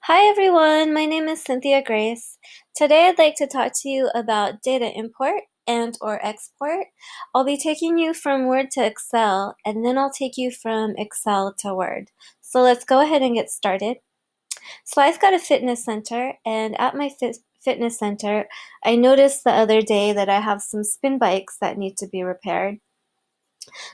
Hi everyone, my name is Cynthia Grace. Today I'd like to talk to you about data import and or export. I'll be taking you from Word to Excel, and then I'll take you from Excel to Word. So let's go ahead and get started. So I've got a fitness center, and at my fitness center, I noticed the other day that I have some spin bikes that need to be repaired.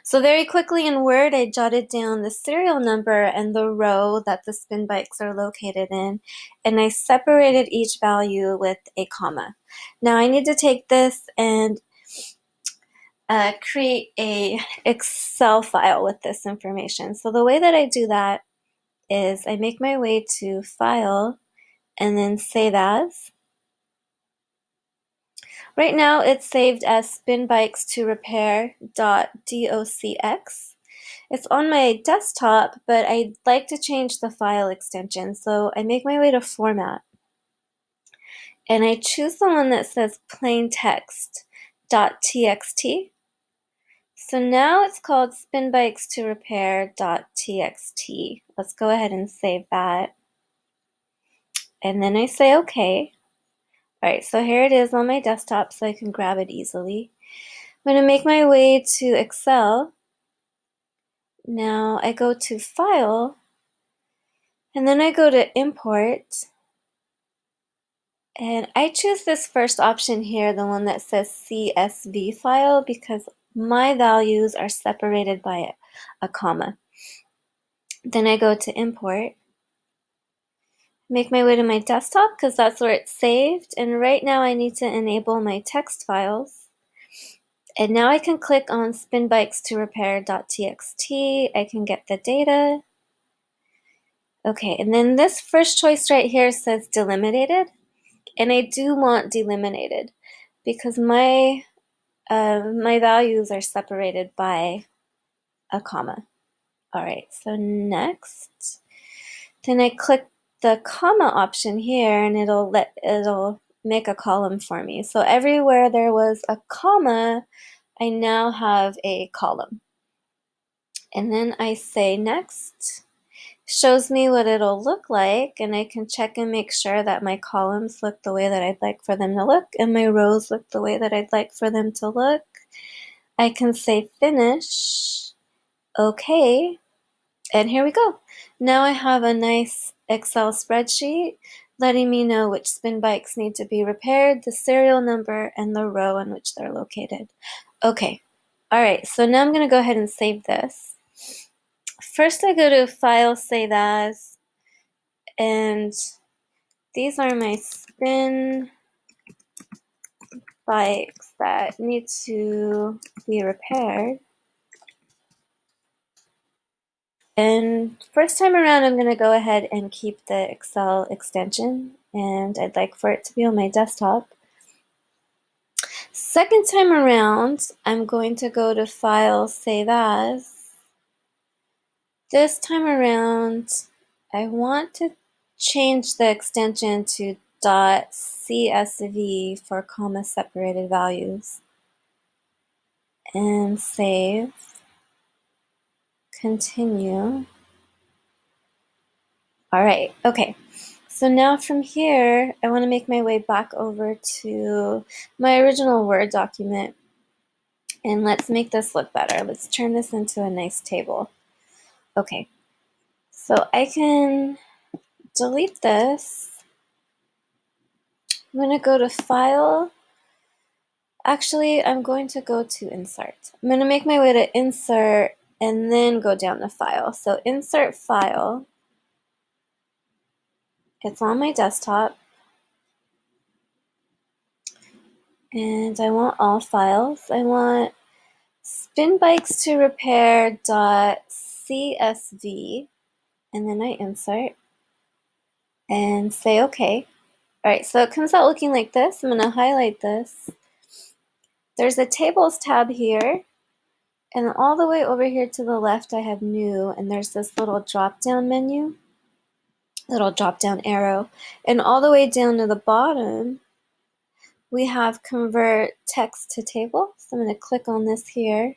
So very quickly in Word, I jotted down the serial number and the row that the spin bikes are located in, and I separated each value with a comma. Now I need to take this and create a Excel file with this information. So the way that I do that is I make my way to File and then Save As. Right now it's saved as spinbikestorepair.docx. It's on my desktop, but I'd like to change the file extension, so I make my way to Format. And I choose the one that says plaintext.txt. So now it's called spinbikestorepair.txt. Let's go ahead and save that. And then I say OK. Alright, so here it is on my desktop so I can grab it easily. I'm going to make my way to Excel. Now I go to File, and then I go to Import, and I choose this first option here, the one that says CSV file, because my values are separated by a comma. Then I go to Import, make my way to my desktop because that's where it's saved, and right now I need to enable my text files. And now I can click on spinbikestorepair.txt. I can get the data. Okay, and then this first choice right here says delimited, and I do want delimited because my values are separated by a comma. All right, so next, then I click the comma option here, and it'll make a column for me. So everywhere there was a comma, I now have a column. And then I say next. Shows me what it'll look like, and I can check and make sure that my columns look the way that I'd like for them to look and my rows look the way that I'd like for them to look. I can say finish, OK, and here we go. Now I have a nice Excel spreadsheet letting me know which spin bikes need to be repaired, the serial number, and the row in which they're located. OK, all right, so now I'm going to go ahead and save this. First I go to File, Save As, and these are my spin bikes that need to be repaired. And first time around, I'm going to go ahead and keep the Excel extension, and I'd like for it to be on my desktop. Second time around, I'm going to go to File, Save As. This time around, I want to change the extension to .csv for comma separated values. And save. Continue. All right, okay. So now from here, I want to make my way back over to my original Word document. And let's make this look better. Let's turn this into a nice table. Okay, so I can delete this. I'm going to go to File. Actually, I'm going to go to Insert. I'm going to make my way to Insert and then go down to File. So Insert File. It's on my desktop. And I want all files. I want spinbikestorepair.csv, and then I insert and say OK. All right, so it comes out looking like this. I'm going to highlight this. There's a Tables tab here, and all the way over here to the left I have New, and there's this little drop-down menu, little drop-down arrow, and all the way down to the bottom we have Convert Text to Table. So I'm going to click on this here.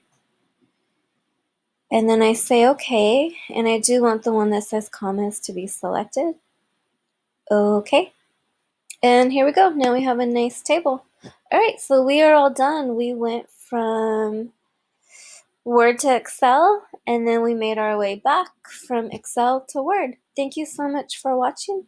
And then I say OK, and I do want the one that says commas to be selected. Okay, and here we go. Now we have a nice table. All right, so we are all done. We went from Word to Excel, and then we made our way back from Excel to Word. Thank you so much for watching.